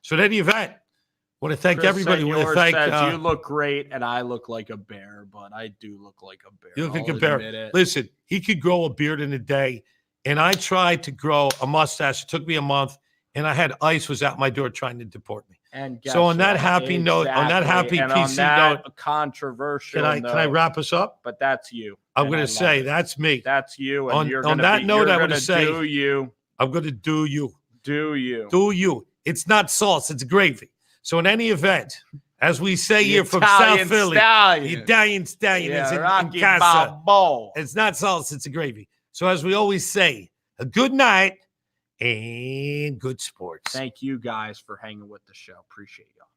B: So in any event, I want to thank everybody. I want to thank
A: you look great, and I look like a bear, but I do look like a bear.
B: You look like a bear. Listen, he could grow a beard in a day, and I tried to grow a mustache. It took me a month, and I had ICE was at my door trying to deport me.
A: And
B: so on that happy note, on that happy
A: and
B: PC note,
A: controversial.
B: Can I wrap us up?
A: But that's you.
B: I'm going to say that's me.
A: That's you. And
B: on that note, I'm going to say,
A: do you?
B: I'm going to do you.
A: Do you?
B: Do you? It's not sauce. It's gravy. So in any event, as we say here from South Philly, the Italian stallion is in casa. It's not sauce. It's a gravy. So as we always say, a good night and good sports.
A: Thank you guys for hanging with the show. Appreciate y'all.